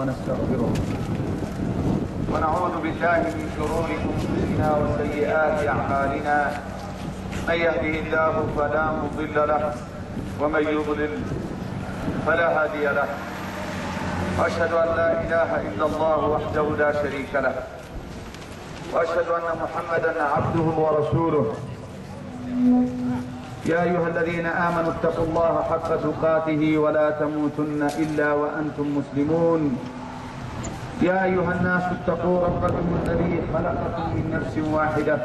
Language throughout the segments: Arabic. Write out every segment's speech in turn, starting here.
ونستغفره ونعوذ بالله من شرور أنفسنا وسيئات أعمالنا. من يهده الله فلا مضل له ومن يضلل فلا هادي له. وأشهد أن لا إله إلا الله وحده لا شريك له، وأشهد أن محمدا عبده ورسوله. يا أيها الذين آمنوا اتقوا الله حق تقاته ولا تموتن إلا وأنتم مسلمون. يا أيها الناس اتقوا ربكم الذي خلقكم من نفس واحدة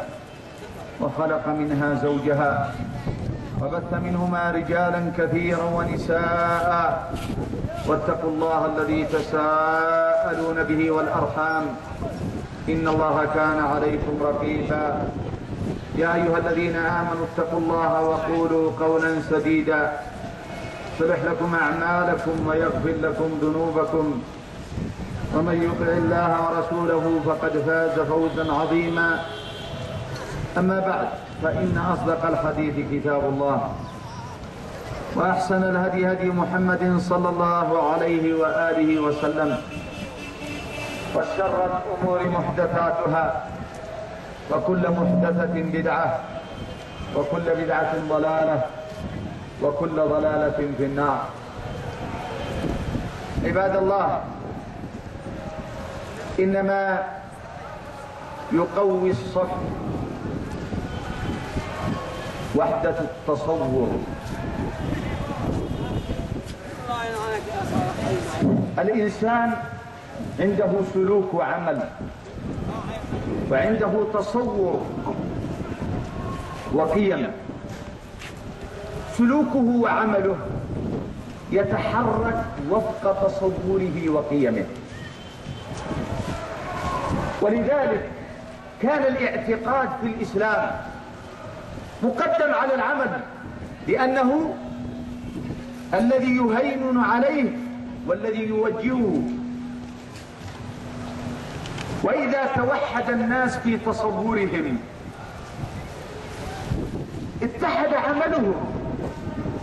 وخلق منها زوجها وبث منهما رجالا كثيرا ونساء، واتقوا الله الذي تساءلون به والأرحام إن الله كان عليكم رقيبا. يا أيها الذين آمنوا اتقوا الله وقولوا قولا سديدا يصلح لكم أعمالكم ويغفر لكم ذنوبكم، ومن يطع الله ورسوله فقد فاز فوزا عظيما. أما بعد، فإن أصدق الحديث كتاب الله، وأحسن الهدي هدي محمد صلى الله عليه وآله وسلم، وشر الأمور محدثاتها، وكل محدثة بدعة، وكل بدعة ضلالة، وكل ضلالة في النار. عباد الله، إنما يقوي الصف وحدة التصور. الإنسان عنده سلوك وعمل، وعنده تصور وقيم. سلوكه وعمله يتحرك وفق تصوره وقيمه، ولذلك كان الاعتقاد في الإسلام مقدم على العمل، لأنه الذي يهيمن عليه والذي يوجهه. وإذا توحد الناس في تصورهم اتحد عملهم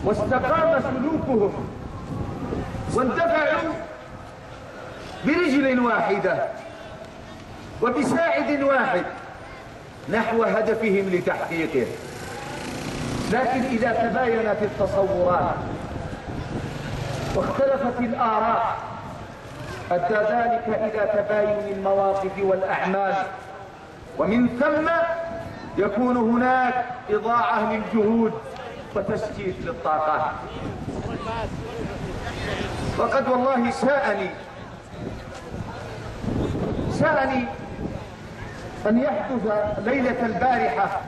واستقام سلوكهم، واندفعوا برجل واحدة وبساعد واحد نحو هدفهم لتحقيقه. لكن إذا تباينت التصورات واختلفت الآراء أدى ذلك إلى تباين المواقف والأعمال، ومن ثم يكون هناك إضاعة للجهود وتشتيت للطاقات. وقد والله ساءني أن يحدث ليلة البارحة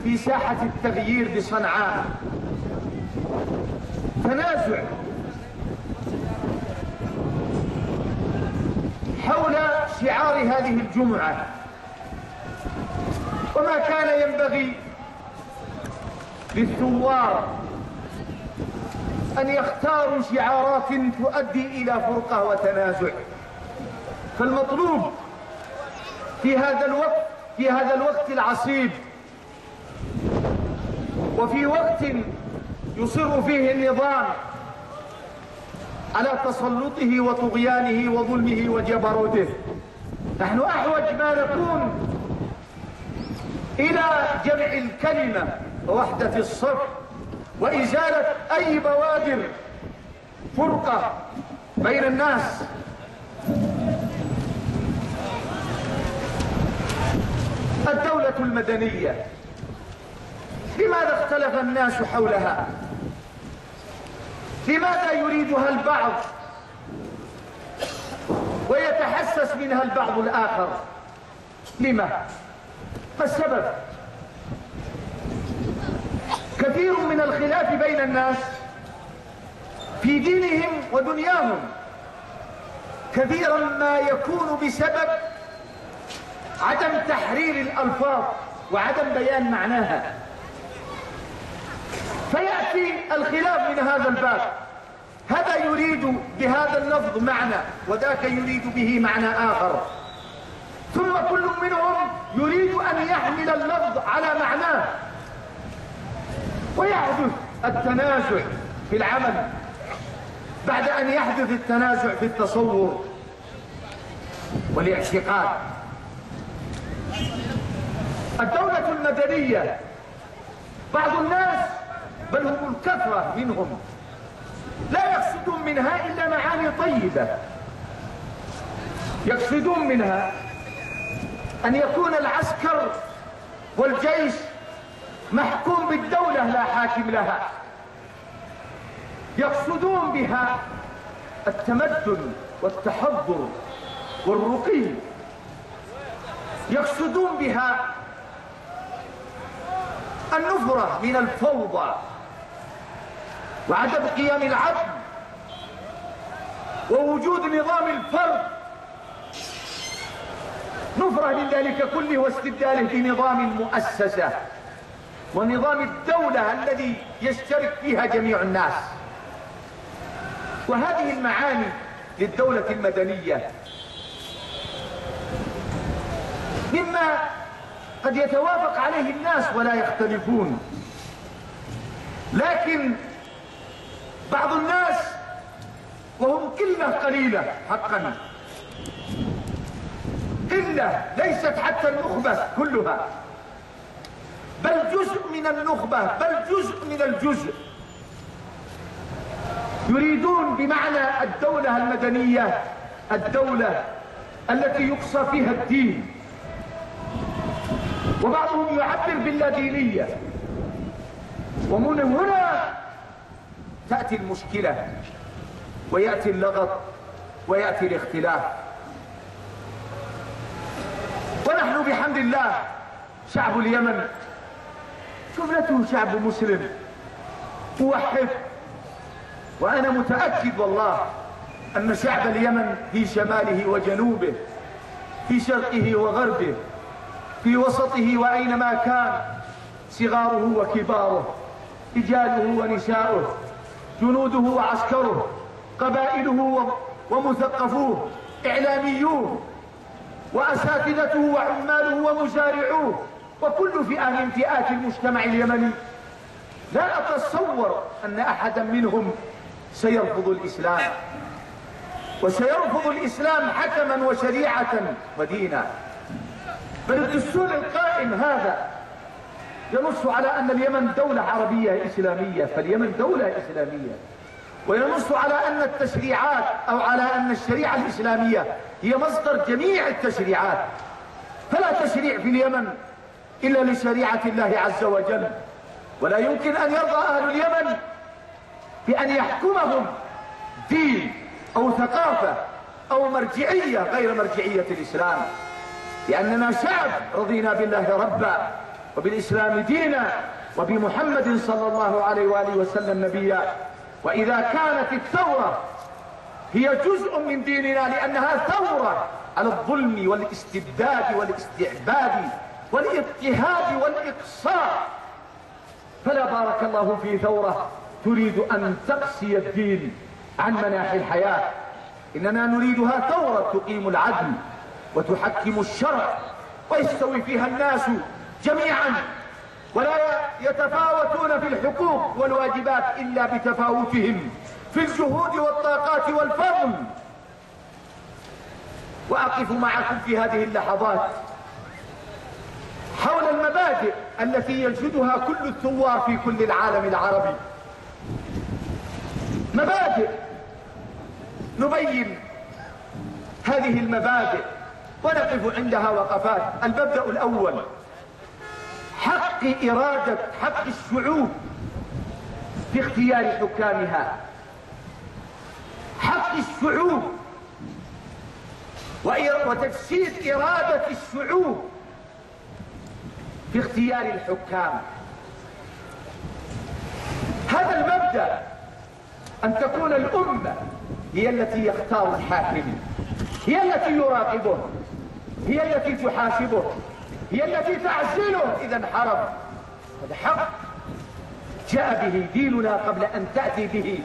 في ساحة التغيير بصنعاء تنازع حول شعار هذه الجمعة، وما كان ينبغي للثوار أن يختاروا شعارات تؤدي إلى فرقة وتنازع. فالمطلوب في هذا الوقت العصيب، وفي وقت يصر فيه النظام على تسلطه وطغيانه وظلمه وجبروته، نحن أحوج ما نكون إلى جمع الكلمة ووحدة الصف وإزالة أي بوادر فرقة بين الناس. الدولة المدنية لماذا اختلف الناس حولها؟ لماذا يريدها البعض ويتحسس منها البعض الآخر؟ لما؟ ما السبب؟ كثير من الخلاف بين الناس في دينهم ودنياهم كثيرا ما يكون بسبب عدم تحرير الألفاظ وعدم بيان معناها، فيأتي الخلاف من هذا الباب. هذا يريد بهذا اللفظ معنى وذاك يريد به معنى آخر، ثم كل منهم يريد أن يحمل اللفظ على معناه، ويحدث التنازع في العمل بعد أن يحدث التنازع في التصور. والاعتقاد. الدولة المدنية بعض الناس بل هم الكثرة منهم لا يقصدون منها إلا معاني طيبة، يقصدون منها أن يكون العسكر والجيش محكوم بالدولة لا حاكم لها، يقصدون بها التمدن والتحضر والرقي، يقصدون بها النفرة من الفوضى وعدم قيام العدل ووجود نظام الفرد، نفرة من ذلك كله واستبداله بنظام المؤسسة ونظام الدولة الذي يشترك فيها جميع الناس. وهذه المعاني للدولة المدنية مما قد يتوافق عليه الناس ولا يختلفون، لكن بعض الناس وهم قلة قليلة حقا، قلة ليست حتى النخبة كلها بل جزء من النخبة بل جزء من الجزء، يريدون بمعنى الدولة المدنية الدولة التي يقصى فيها الدين، وبعضهم يعبر باللادينية. ومن هنا تأتي المشكلة ويأتي اللغط ويأتي الاختلاف. ونحن بحمد الله شعب اليمن جملته شعب مسلم موحد، وأنا متأكد والله أن شعب اليمن في شماله وجنوبه، في شرقه وغربه، في وسطه وأينما كان، صغاره وكباره، رجاله ونساؤه، جنوده وعسكره، قبائله ومثقفوه، إعلاميوه وأساتذته وعماله ومزارعوه وكل فئة من فئات المجتمع اليمني، لا أتصور أن أحدا منهم سيرفض الإسلام وسيرفض الإسلام حكما وشريعة ودينا. بل الدستور القائم هذا ينص على أن اليمن دولة عربية إسلامية، فاليمن دولة إسلامية، وينص على أن التشريعات أو على أن الشريعة الإسلامية هي مصدر جميع التشريعات، فلا تشريع في اليمن إلا لشريعة الله عز وجل، ولا يمكن أن يرضى أهل اليمن بأن يحكمهم دين أو ثقافة أو مرجعية غير مرجعية الإسلام، لأننا شعب رضينا بالله ربا وبالإسلام دينا وبمحمد صلى الله عليه وآله وسلم نبيا. وإذا كانت الثورة هي جزء من ديننا لأنها ثورة على الظلم والاستبداد والاستعباد والاضطهاد والإقصاء، فلا بارك الله في ثورة تريد أن تقصي الدين عن مناحي الحياة، إننا نريدها ثورة تقيم العدل وتحكم الشرع ويستوي فيها الناس جميعا، ولا يتفاوتون في الحقوق والواجبات إلا بتفاوتهم في الجهود والطاقات والفضل. وأقف معكم في هذه اللحظات حول المبادئ التي يجدها كل الثوار في كل العالم العربي، مبادئ نبين هذه المبادئ ونقف عندها وقفات. المبدأ الأول حق إرادة حق الشعوب في اختيار حكامها، حق الشعوب وتجسيد إرادة الشعوب في اختيار الحكام. هذا المبدأ أن تكون الأمة هي التي يختار الحاكم، هي التي يراقبه، هي التي تحاسبه، هي التي تعزله إذا انحرف. هذا حق جاء به ديننا قبل أن تأتي به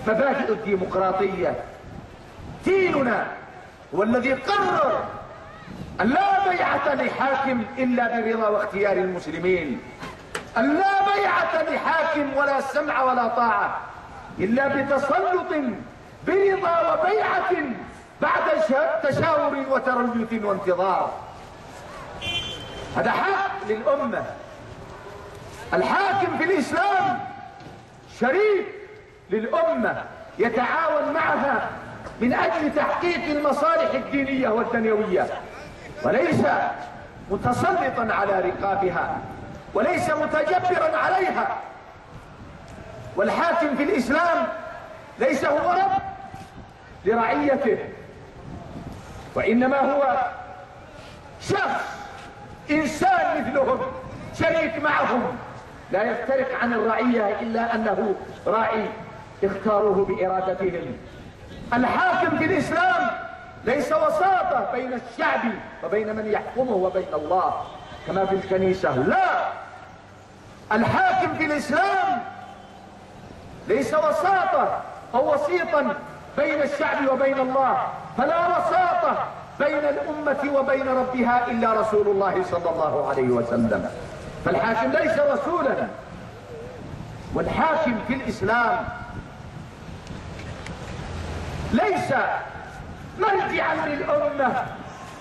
مبادئ الديمقراطية. ديننا هو الذي قرر أن لا بيعة لحاكم إلا برضا واختيار المسلمين، أن لا بيعة لحاكم ولا سمع ولا طاعة إلا بتسلط برضا وبيعة بعد تشاور وتريث وانتظار. هذا حق للأمة. الحاكم في الإسلام شريك للأمة يتعاون معها من أجل تحقيق المصالح الدينية والدنيوية، وليس متسلطا على رقابها وليس متجبرا عليها. والحاكم في الإسلام ليس هو رب لرعيته، وإنما هو شخص إنسان مثلهم شريك معهم، لا يفترق عن الرعية إلا أنه راعي اختاروه بإرادتهم. الحاكم في الإسلام ليس وساطة بين الشعب وبين من يحكمه وبين الله كما في الكنيسة، لا، الحاكم في الإسلام ليس وساطة أو وسيطا بين الشعب وبين الله، فلا وساطة بين الأمة وبين ربها إلا رسول الله صلى الله عليه وسلم. فالحاكم ليس رسولا. والحاكم في الإسلام ليس مرجعا للأمة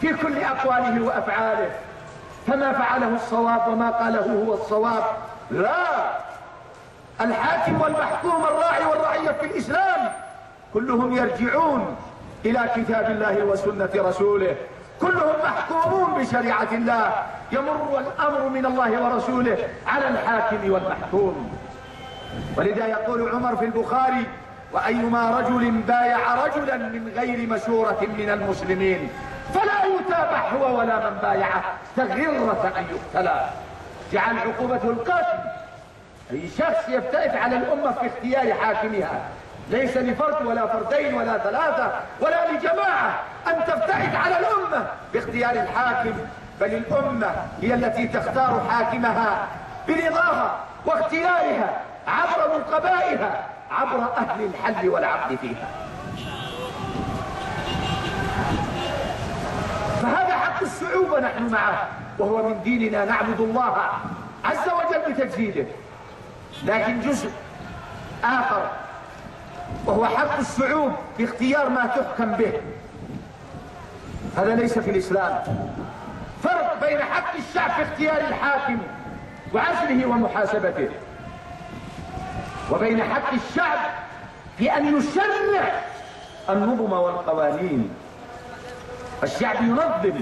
في كل أقواله وأفعاله، فما فعله الصواب وما قاله هو الصواب، لا، الحاكم والمحكوم الراعي والرعية في الإسلام كلهم يرجعون إلى كتاب الله وسنة رسوله، كلهم محكومون بشريعة الله، يمر الأمر من الله ورسوله على الحاكم والمحكوم. ولذا يقول عمر في البخاري: وأيما رجل بايع رجلا من غير مشورة من المسلمين فلا يتابع هو ولا من بايعه تغرة أن يقتلى. جعل عقوبته القتل. أي شخص يبتعد على الأمة في اختيار حاكمها، ليس لفرد ولا فردين ولا ثلاثة ولا لجماعة أن تبتعد على الأمة باختيار الحاكم، بل الأمة هي التي تختار حاكمها برضاها واختيارها عبر نقبائها، عبر أهل الحل والعقد فيها. فهذا حق الشعوب نحن معه، وهو من ديننا، نعبد الله عز وجل بتجديده. لكن جزء آخر وهو حق الشعوب باختيار ما تحكم به، هذا ليس في الإسلام. فرق بين حق الشعب في اختيار الحاكم وعزله ومحاسبته، وبين حق الشعب في أن يشرع النظم والقوانين. الشعب ينظم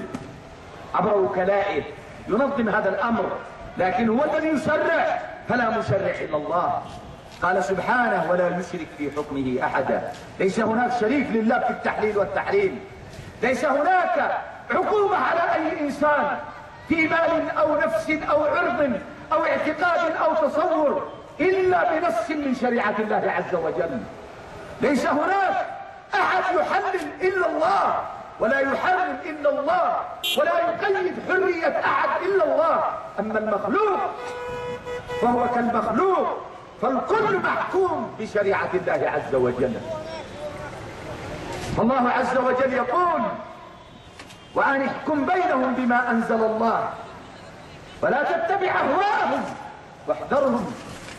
عبر وكلائه، ينظم هذا الأمر، لكن هو الذي يشرع، فلا مشرع إلا الله. قال سبحانه: ولا يشرك في حكمه أحدا. ليس هناك شريك لله في التحليل والتحريم، ليس هناك عقوبة على أي إنسان في مال أو نفس أو عرض أو اعتقاد أو تصور إلا بنص من شريعة الله عز وجل. ليس هناك أحد يحلل إلا الله، ولا يحرم إلا الله، ولا يقيد حرية أحد إلا الله. أما المخلوق فهو كالمخلوق، فالكل محكوم بشريعة الله عز وجل. الله عز وجل يقول: وأن احكم بينهم بما أنزل الله ولا تتبع أهواءهم واحذرهم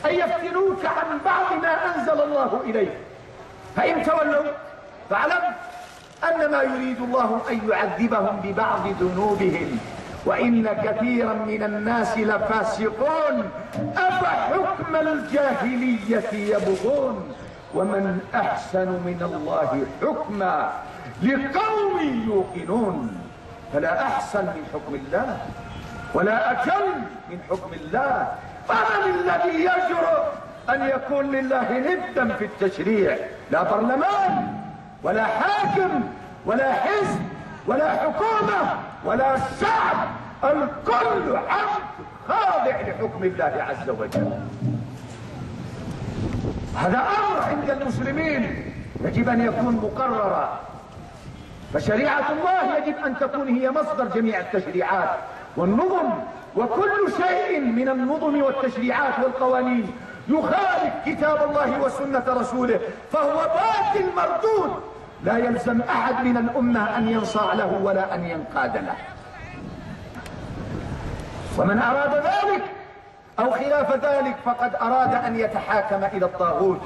أن يفتنوك عن بعض ما أنزل الله إليك، فإن تولوا فاعلم أنما يريد الله أن يعذبهم ببعض ذنوبهم وإن كثيرا من الناس لفاسقون أفحكم الجاهلية يبغون ومن أحسن من الله حكما لقوم يوقنون. فلا أحسن من حكم الله ولا أجل من حكم الله. فمن الذي يجرؤ أن يكون لله ندا في التشريع؟ لا برلمان ولا حاكم ولا حزب ولا حكومة ولا شعب، الكل عبد خاضع لحكم الله عز وجل. هذا أمر عند المسلمين يجب أن يكون مقررا. فشريعة الله يجب أن تكون هي مصدر جميع التشريعات والنظم، وكل شيء من النظم والتشريعات والقوانين يخالف كتاب الله وسنة رسوله فهو باطل مردود، لا يلزم أحد من الأمة أن ينصاع له ولا أن ينقاد له. ومن أراد ذلك أو خلاف ذلك فقد أراد أن يتحاكم إلى الطاغوت،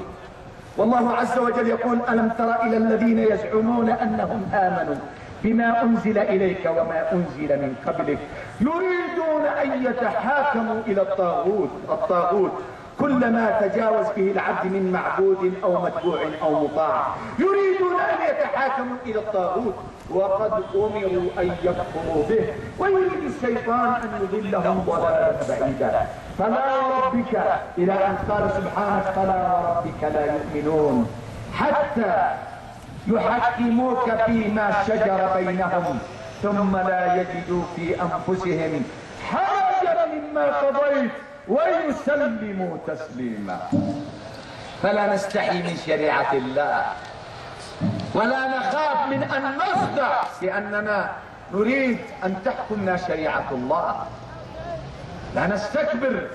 والله عز وجل يقول: ألم تر إلى الذين يزعمون أنهم آمنوا بما أنزل إليك وما أنزل من قبلك يريدون أن يتحاكموا إلى الطاغوت كلما تجاوز به العبد من معبود أو متبوع أو مطاع، يريدون أن يتحاكموا إلى الطاغوت وقد أمروا أن يكفروا به ويريد الشيطان أن يضلهم ضلالا بعيدا. فلا وربك، إلى أن قال سبحانه: فلا وربك لا يؤمنون حتى يحكموك فيما شجر بينهم ثم لا يجدوا في أنفسهم حرجا مما قضيت ويسلموا تسليما. فلا نستحي من شريعة الله ولا نخاف من أن نصدع لأننا نريد أن تحكمنا شريعة الله. لا نستكبر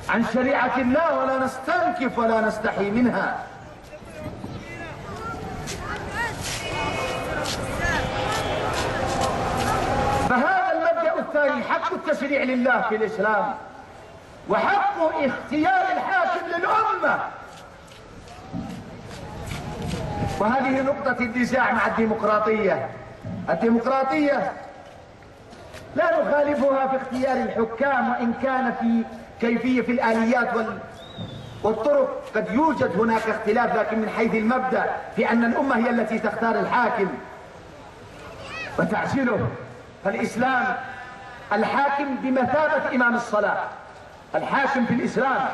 عن شريعة الله ولا نستنكف ولا نستحي منها. فهذا المبدأ الثاني حق التشريع لله في الإسلام وحق اختيار الحاكم للأمة. وهذه نقطة النزاع مع الديمقراطية. الديمقراطية لا نخالفها في اختيار الحكام، وإن كان في كيفية في الآليات والطرق قد يوجد هناك اختلاف، لكن من حيث المبدأ في أن الأمة هي التي تختار الحاكم وتعزله. فالإسلام الحاكم بمثابة إمام الصلاة، الحاكم في الإسلام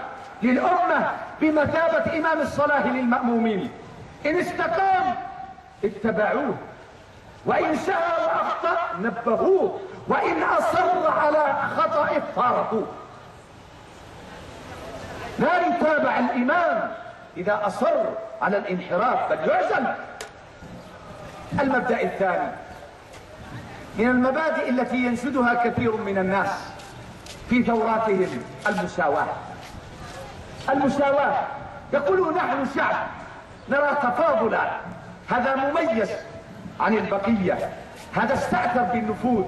للأمة بمثابة إمام الصلاة للمأمومين. إن استقام اتبعوه، وإن سهى وأخطأ نبهوه، وإن أصر على خطأ فارقوه. لا يتابع الإمام إذا أصر على الانحراف بل يعزل. المبدأ الثاني من المبادئ التي ينشدها كثير من الناس في ثوراتهم المساواة. المساواة، يقولون نحن شعب نرى تفاضلا، هذا مميز عن البقية، هذا استأثر بالنفوذ،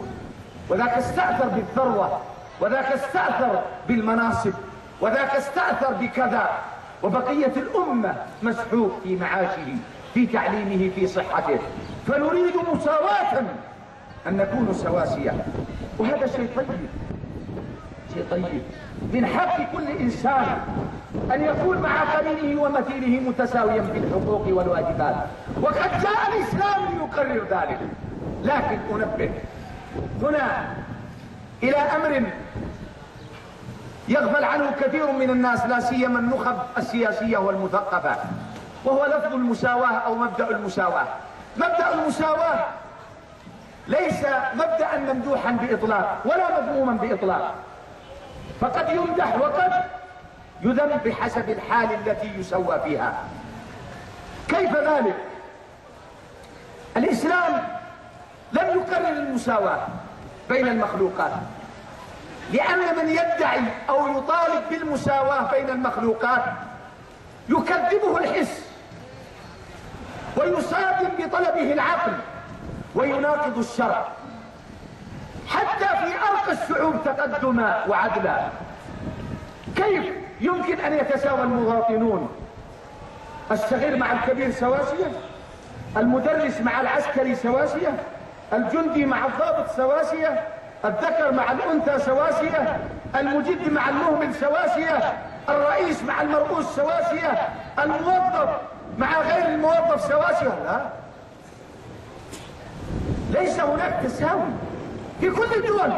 وذاك استأثر بالثروة، وذاك استأثر بالمناصب، وذاك استأثر بكذا، وبقية الأمة مسحوق في معاشه، في تعليمه، في صحته. فنريد مساواة، أن نكون سواسية، وهذا شيء طيب، شيء طيب. من حق كل إنسان أن يكون مع قرينه ومثيله متساويا في الحقوق والواجبات، وقد جاء الإسلام ليقرر ذلك. لكن أنبه هنا إلى أمر يغفل عنه كثير من الناس، لا سيما النخب السياسية والمثقفة، وهو لفظ المساواة أو مبدأ المساواة. مبدأ المساواة ليس مبدأ ممدوحا بإطلاق ولا مذموما بإطلاق، فقد يمدح وقد يذم بحسب الحال التي يسوى فيها. كيف ذلك؟ الإسلام لم يقرر المساواة بين المخلوقات، لأن من يدعي أو يطالب بالمساواة بين المخلوقات يكذبه الحس ويصادم بطلبه العقل ويناقض الشرع. حتى في أرقى الشعوب تقدما وعدلا، كيف يمكن أن يتساوى المواطنون؟ الصغير مع الكبير سواسية، المدرس مع العسكري سواسية، الجندي مع الضابط سواسية، الذكر مع الأنثى سواسية، المجد مع المهمل سواسية، الرئيس مع المرؤوس سواسية، الموظف مع غير الموظف سواسية. لا، ليس هناك تساوي في كل الدول،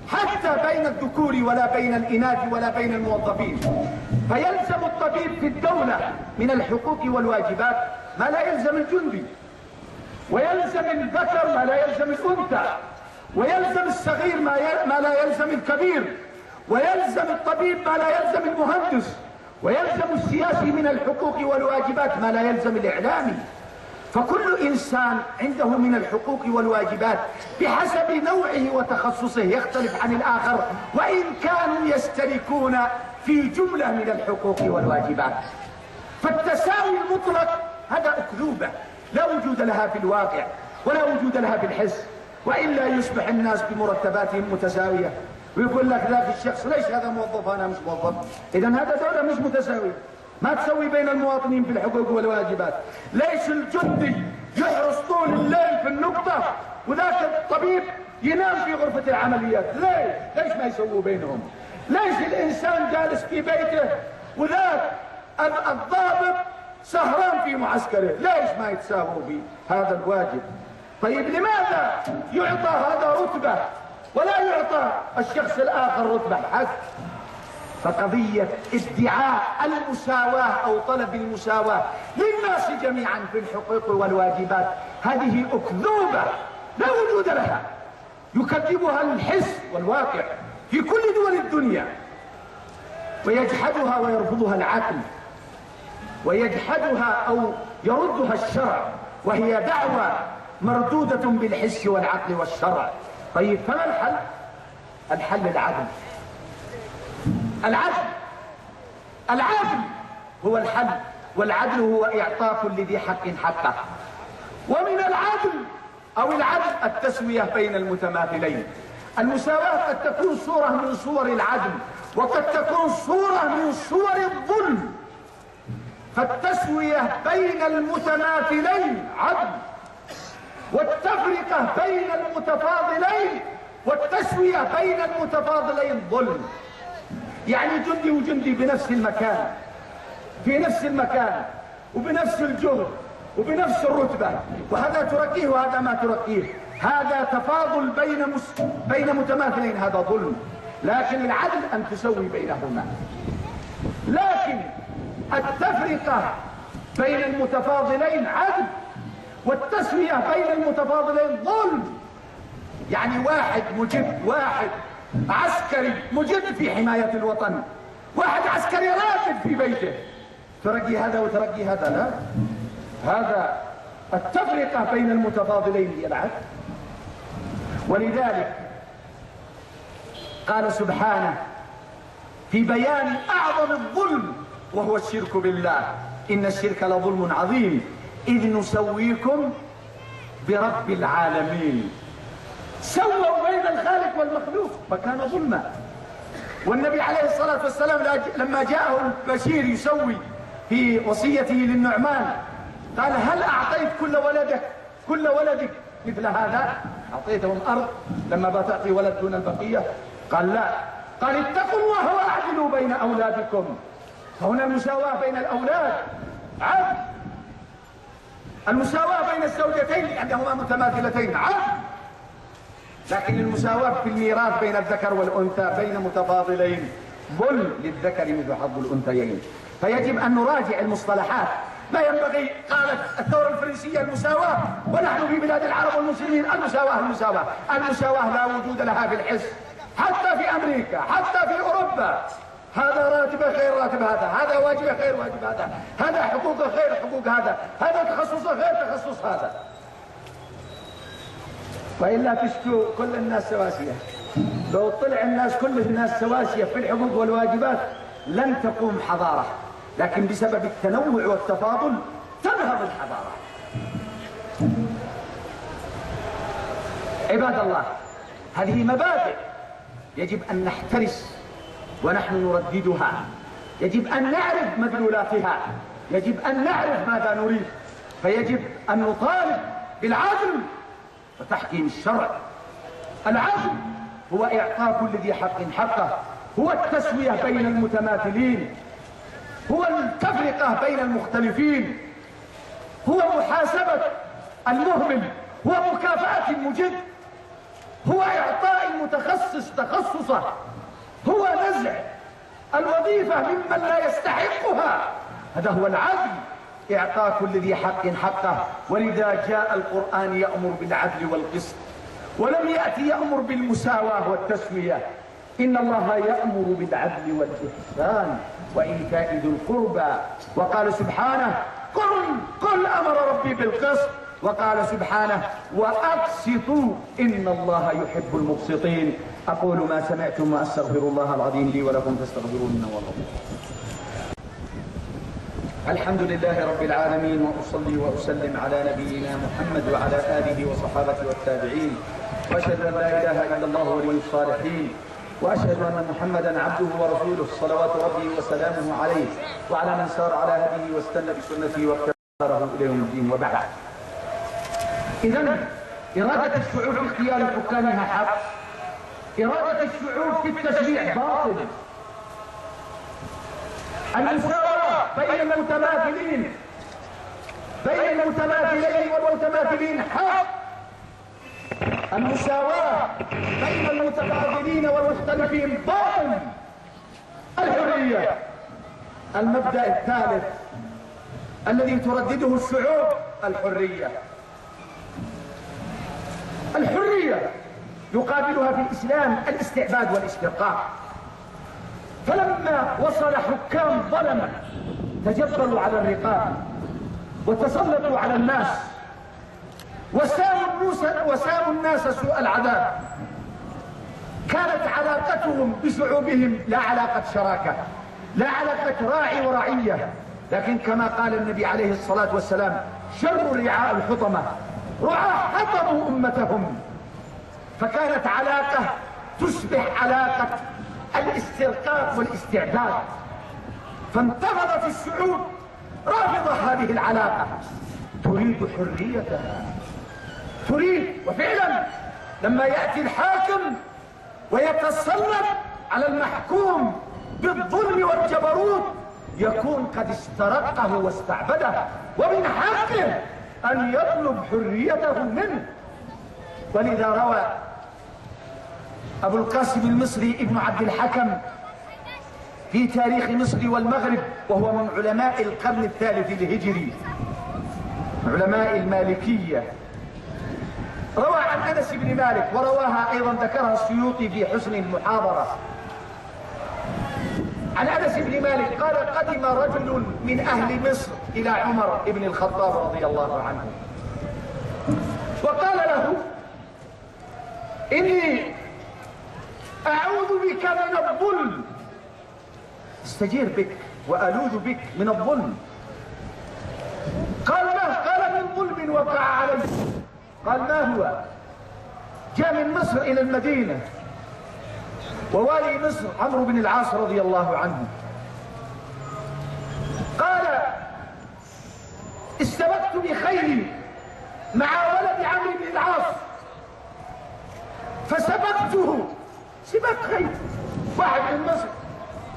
حتى بين الذكور ولا بين الإناث ولا بين الموظفين. فيلزم الطبيب في الدولة من الحقوق والواجبات ما لا يلزم الجندي، ويلزم الذكر ما لا يلزم الأنثى، ويلزم الصغير ما لا يلزم الكبير، ويلزم الطبيب ما لا يلزم المهندس، ويلزم السياسي من الحقوق والواجبات ما لا يلزم الإعلامي. فكل إنسان عنده من الحقوق والواجبات بحسب نوعه وتخصصه يختلف عن الآخر، وإن كانوا يشتركون في جملة من الحقوق والواجبات. فالتساوي المطلق هذا أكذوبة لا وجود لها في الواقع ولا وجود لها في الحس، وإلا يصبح الناس بمرتباتهم متساوية، ويقول لك ذاك الشخص ليش هذا موظف أنا مش موظف، إذا هذا دولة مش متساوية. ما تسوي بين المواطنين في الحقوق والواجبات. ليش الجندي يحرس طول الليل في النقطة وذاك الطبيب ينام في غرفة العمليات؟ ليش ما يسووا بينهم؟ ليش الإنسان جالس في بيته وذاك الضابط سهران في معسكره؟ ليش ما يتساووا في هذا الواجب؟ طيب لماذا يعطى هذا رتبة ولا يعطى الشخص الآخر رتبة حق؟ فقضية ادعاء المساواة أو طلب المساواة للناس جميعا في الحقوق والواجبات هذه أكذوبة لا وجود لها، يكذبها الحس والواقع في كل دول الدنيا، ويجحدها ويرفضها العقل، ويجحدها أو يردها الشرع، وهي دعوة مردودة بالحس والعقل والشرع. طيب فما الحل؟ الحل العدل. العدل هو الحل، والعدل هو إعطاء كل ذي حق حقه. ومن العدل أو العدل التسوية بين المتماثلين. المساواة قد تكون صورة من صور العدل وقد تكون صورة من صور الظلم، فالتسوية بين المتماثلين عدل، والتفرقة بين المتفاضلين والتسوية بين المتفاضلين ظلم. يعني جندي وجندي بنفس المكان، في نفس المكان وبنفس الجهد وبنفس الرتبة، وهذا ترقيه وهذا ما ترقيه، هذا تفاضل بين متماثلين، هذا ظلم. لكن العدل أن تسوي بينهما. لكن التفرقة بين المتفاضلين عدل، والتسوية بين المتفاضلين ظلم. يعني واحد مجد، واحد عسكري مجد في حماية الوطن، واحد عسكري راكد في بيته، ترقي هذا وترقي هذا؟ لا، هذا التفرقة بين المتفاضلين هي العدل. ولذلك قال سبحانه في بيان أعظم الظلم وهو الشرك بالله: إن الشرك لظلم عظيم إذ نسويكم برب العالمين. سووا بين الخالق والمخلوق فكان ظلما. والنبي عليه الصلاة والسلام لما جاءه البشير يسوي في وصيته للنعمان قال: هل أعطيت كل ولدك مثل هذا؟ أعطيتهم أرض لما بتعطي ولد دون البقية؟ قال لا. قال: اتقوا الله واعدلوا بين أولادكم. فهنا المساواة بين الأولاد عدل، المساواة بين الزوجتين لأنهما متماثلتين عدل، لكن المساواة في الميراث بين الذكر والأنثى بين متفاضلين ظلم، للذكر مثل حظ الأنثيين. فيجب أن نراجع المصطلحات. ما ينبغي، قالت الثورة الفرنسية المساواة، ونحن في بلاد العرب والمسلمين المساواة لا وجود لها في الحس، حتى في أمريكا، حتى في أوروبا. هذا راتبه غير راتب هذا واجبه غير واجب هذا حقوقه غير حقوق هذا تخصصه غير تخصص هذا. وإلا تشكو كل الناس سواسية. لو طلع الناس كل الناس سواسية في الحقوق والواجبات لن تقوم حضارة، لكن بسبب التنوع والتفاضل تنهض الحضارة. عباد الله، هذه مبادئ يجب أن نحترس ونحن نرددها، يجب أن نعرف مدلولاتها، يجب أن نعرف ماذا نريد، فيجب أن نطالب بالعدل وتحكيم الشرع. العدل هو إعطاء كل ذي حق حقه، هو التسوية بين المتماثلين، هو التفرقة بين المختلفين، هو محاسبة المهمل، هو مكافأة المجد، هو إعطاء المتخصص تخصصه، هو نزع الوظيفة ممن لا يستحقها. هذا هو العدل، إعطاء كل ذي حق حقه. ولذا جاء القرآن يأمر بالعدل والقسط، ولم يأتي يأمر بالمساواة والتسوية. إن الله يأمر بالعدل والإحسان وإيتاء ذي القربى. وقال سبحانه: قل أمر ربي بالقسط. وقال سبحانه: وأقسطوا إن الله يحب المقسطين. أقول ما سمعتم وأستغفر الله العظيم لي ولكم فاستغفروه إنه هو الغفور. الحمد لله رب العالمين، وأصلي وأسلم على نبينا محمد وعلى آله وصحابته والتابعين، وأشهد أن لا إله إلا الله ولي الصالحين، وأشهد أن محمدا عبده ورسوله صلوات ربي وسلامه عليه وعلى من سار على هديه واستنى بسنته واقتدره إلى يوم الدين. وبعد، إذن إرادة الشعوب في اختيار حكامها حق، إرادة الشعوب في التشريع باطل. المساواة بين المتماثلين والمتماثلين حق. المساواة بين المتبادلين والمختلفين باطل. الحرية، المبدأ الثالث الذي تردده الشعوب، الحرية يقابلها في الإسلام الاستعباد والاسترقاق. فلما وصل حكام ظلمة تجبروا على الرقاب وتسلطوا على الناس وساموا الناس سوء العذاب، كانت علاقتهم بشعوبهم لا علاقة شراكة، لا علاقة راعي ورعية، لكن كما قال النبي عليه الصلاة والسلام: شر رعاء الحطمة رعاة حطموا أمتهم. فكانت علاقة تشبه علاقة الاسترقاق والاستعباد. فانتفضت الشعوب رافضة هذه العلاقة، تريد حريتها، وفعلا لما يأتي الحاكم ويتسلط على المحكوم بالظلم والجبروت يكون قد استرقه واستعبده، ومن حقه أن يطلب حريته منه. ولذا روى أبو القاسم المصري ابن عبد الحكم في تاريخ مصر والمغرب، وهو من علماء القرن الثالث الهجري، علماء المالكية، روى عن أنس بن مالك، ورواها أيضا ذكرها السيوطي في حسن المحاضرة، عن أنس بن مالك قال: قدم رجل من أهل مصر إلى عمر بن الخطاب رضي الله عنه، وقال له: إني أعوذ بك من الظلم، استجير بك وألوذ بك من الظلم. قال: ما؟ قال: من ظلم وقع علي. قال: ما هو؟ جاء من مصر إلى المدينة، ووالي مصر عمرو بن العاص رضي الله عنه. قال: استبقت بخيلي مع ولد عمرو بن العاص فسبقته سباق خيل، واحد من مصر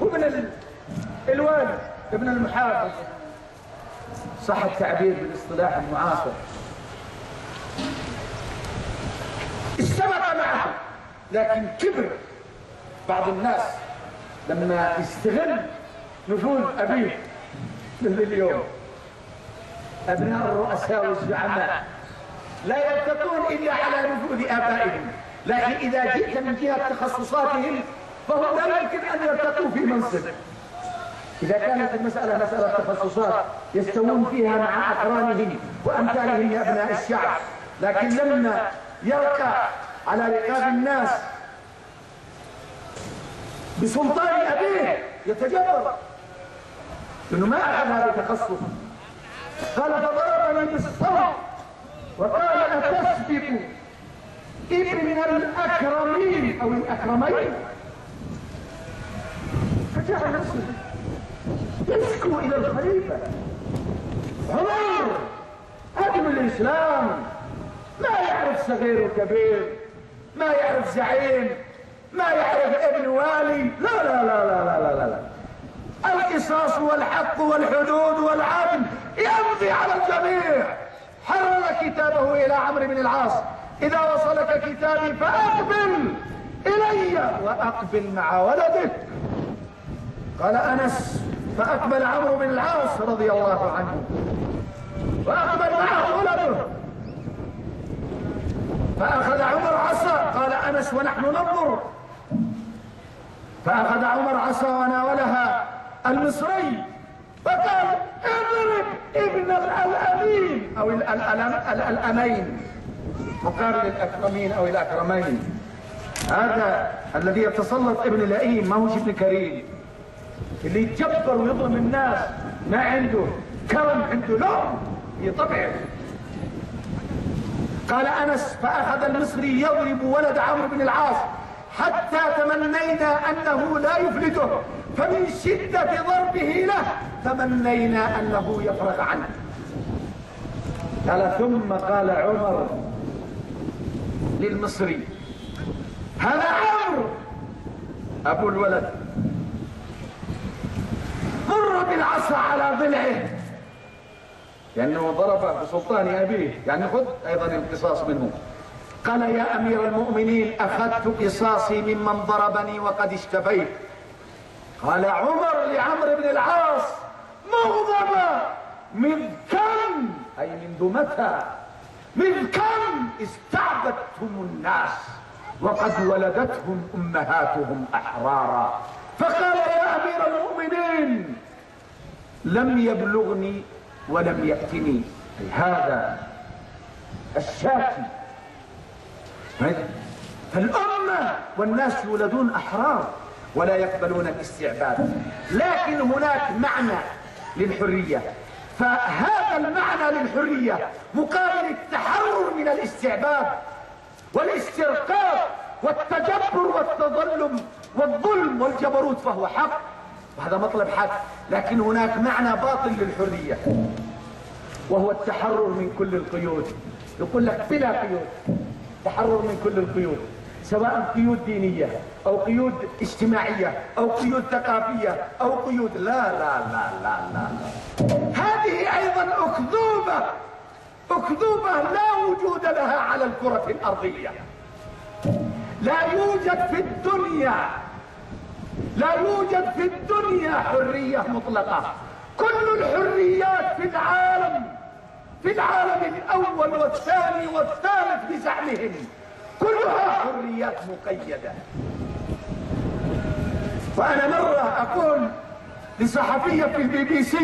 ومن الوالي ابن المحافظ، صح التعبير بالاصطلاح المعاصر. استبق معه، لكن كبر بعض الناس لما يستغل نفوذ أبيه. مثل اليوم أبناء الرؤساء والزعماء لا يرتقون إلا على نفوذ آبائهم، لكن إذا جئت من جهة تخصصاتهم فهم لا يمكن أن يرتقوا في منصب. إذا كانت المسألة مسألة تخصصات يستوون فيها مع أقرانهم وأمثالهم يا أبناء الشعب، لكن لما يرقى على رقاب الناس بسلطان أبيه يتجبر، لأنه ما أخذ هذا التخصص. قال: فضربني بالصوت وقال: أتسبق ابن الأكرمين أو الأكرمين؟ فجعل نفسه يشكو إلى الخليفة: عمر هدم الإسلام، ما يعرف صغير وكبير، ما يعرف زعيم، ما يعرف ابن والي، لا لا لا لا لا لا لا. القصاص والحق والحدود والعدل يمضي على الجميع. حرر كتابه إلى عمرو بن العاص: إذا وصلك كتابي فأقبل إلي وأقبل مع ولدك. قال أنس: فأقبل عمرو بن العاص رضي الله عنه وأقبل معه ولده، فأخذ عمر عصا. قال أنس: ونحن ننظر. فأخذ عمر عصا وناولها المصري فقال: اضرب ابن الأمين أو الأمين، مقارن الأكرمين أو الأكرمين. هذا الذي يتسلط ابن اللئيم، ما هوش ابن كريم اللي يتجبر ويظلم الناس، ما عنده كرم، عنده لؤم في طبعه. قال أنس: فأخذ المصري يضرب ولد عمرو بن العاص حتى تمنينا أنه لا يفلته، فمن شدة ضربه له تمنينا أنه يفرغ عنه. قال ثم قال عمر للمصري: هذا عمرو أبو الولد، مر بالعصا على ضلعه، لأنه ضرب بسلطان أبيه، يعني خذ أيضا القصاص منه. قال: يا أمير المؤمنين، أخذت قصاصي ممن ضربني وقد اشتفيت. قال عمر لعمرو بن العاص مغضبا: من كم، أي منذ متى، من كم استعبدتم الناس وقد ولدتهم أمهاتهم أحرارا؟ فقال: يا أمير المؤمنين، لم يبلغني ولم يأتني هذا الشاكي. فالأمة والناس يولدون أحرار ولا يقبلون الاستعباد، لكن هناك معنى للحرية، فهذا المعنى للحرية مقابل التحرر من الاستعباد والاسترقاق والتجبر والتظلم والظلم والجبروت، فهو حق، وهذا مطلب حق. لكن هناك معنى باطل للحرية، وهو التحرر من كل القيود. يقول لك بلا قيود، تحرر من كل القيود، سواء قيود دينية أو قيود اجتماعية أو قيود ثقافية أو قيود لا لا لا لا لا, لا. هذه أيضا أكذوبة لا وجود لها على الكرة الأرضية. لا يوجد في الدنيا حرية مطلقة. كل الحريات في العالم الأول والثاني والثالث بزعمهم كلها حريات مقيدة. وأنا مرة أقول لصحفية في الBBC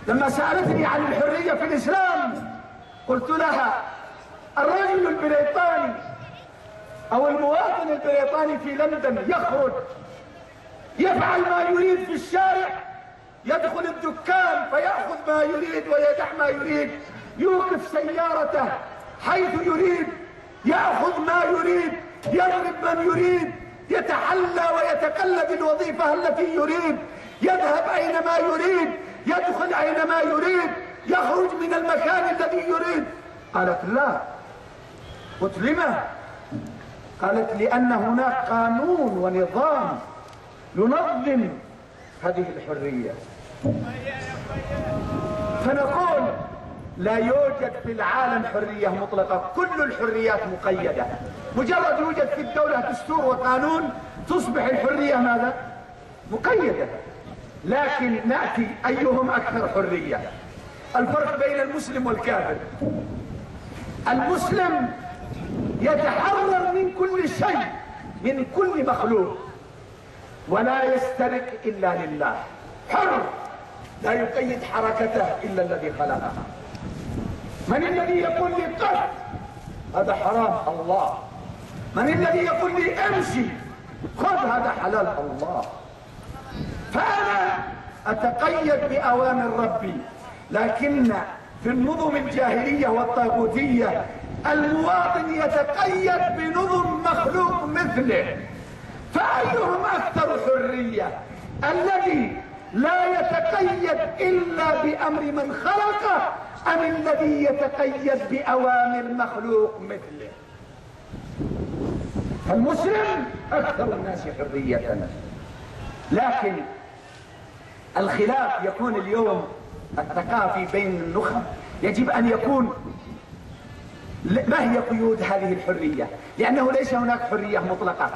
لما سألتني عن الحرية في الإسلام، قلت لها: الرجل البريطاني أو المواطن البريطاني في لندن يخرج يفعل ما يريد في الشارع، يدخل الدكان فيأخذ ما يريد ويدع ما يريد، يوقف سيارته حيث يريد، يأخذ ما يريد، يضرب من يريد، يتحلى ويتقلد الوظيفة التي يريد، يذهب أينما يريد، يدخل أينما يريد، يخرج من المكان الذي يريد. قالت: لا. قلت: لما؟ قالت: لأن هناك قانون ونظام ينظم هذه الحرية. فنقول: لا يوجد في العالم حرية مطلقة، كل الحريات مقيدة. مجرد يوجد في الدولة دستور وقانون تصبح الحرية ماذا؟ مقيدة. لكن نأتي أيهم أكثر حرية. الفرق بين المسلم والكافر: المسلم يتحرر من كل شيء، من كل مخلوق، ولا يسترق إلا لله، حر لا يقيد حركته إلا الذي خلقها. من الذي يقول لي قف؟ هذا حرام، الله. من الذي يقول لي امشي؟ خذ، هذا حلال، الله. فأنا أتقيد بأوامر ربي. لكن في النظم الجاهلية والطاغوتية المواطن يتقيد بنظم مخلوق مثله. فأيهم أكثر حرية؟ الذي لا يتقيد إلا بأمر من خلقه، أم الذي يتقيد بأوامر مخلوق مثله؟ فالمسلم أكثر الناس حرية. لكن الخلاف يكون اليوم الثقافي بين النخب. يجب أن يكون ما هي قيود هذه الحرية؟ لأنه ليس هناك حرية مطلقة.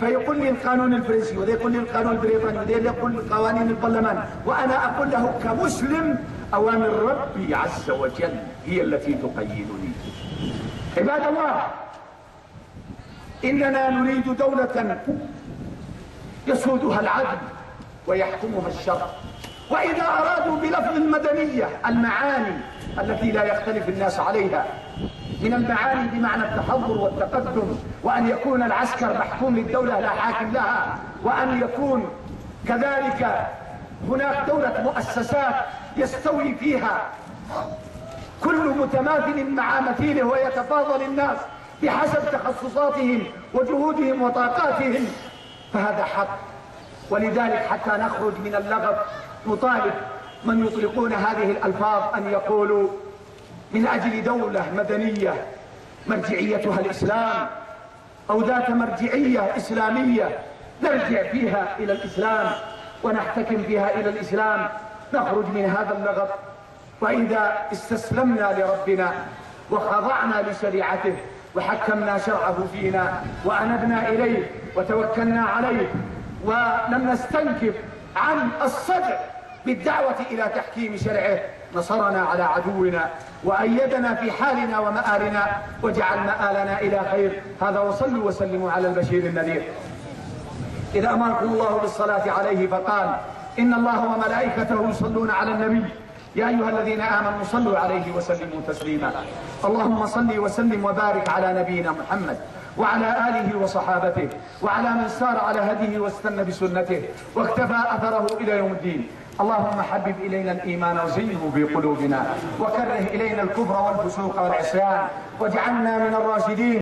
فيقول لي القانون الفرنسي، وذا يقول لي القانون البريطاني، وذا يقول قوانين البرلمان، وأنا أقول له كمسلم أوامر ربي عز وجل هي التي تقيدني. عباد الله، إننا نريد دولة يسودها العدل ويحكمها الشرع. وإذا أرادوا بلفظ المدنية المعاني التي لا يختلف الناس عليها، من المعاني بمعنى التحضر والتقدم، وأن يكون العسكر محكوم للدولة لا حاكم لها، وأن يكون كذلك هناك دولة مؤسسات يستوي فيها كل متماثل مع مثيله ويتفاضل الناس بحسب تخصصاتهم وجهودهم وطاقاتهم، فهذا حق. ولذلك حتى نخرج من اللغط نطالب من يطلقون هذه الألفاظ أن يقولوا من أجل دولة مدنية مرجعيتها الإسلام، أو ذات مرجعية إسلامية نرجع فيها إلى الإسلام ونحتكم فيها إلى الإسلام، نخرج من هذا اللغط. وإذا استسلمنا لربنا وخضعنا لشريعته وحكمنا شرعه فينا وأنبنا إليه وتوكلنا عليه ولم نستنكف عن الصدع بالدعوة إلى تحكيم شرعه، نصرنا على عدونا وأيدنا في حالنا ومآلنا وجعل مآلنا إلى خير. هذا وصلوا وسلموا على البشير النذير. إذا أمركم الله بالصلاة عليه فقال إن الله وملائكته يصلون على النبي يا أيها الذين آمنوا صلوا عليه وسلموا تسليما. اللهم صل وسلم وبارك على نبينا محمد وعلى آله وصحابته وعلى من سار على هديه واستنى بسنته واختفى أثره إلى يوم الدين. اللهم حبب إلينا الإيمان وزينه في قلوبنا وكره إلينا الكفر والفسوق والعصيان واجعلنا من الراشدين.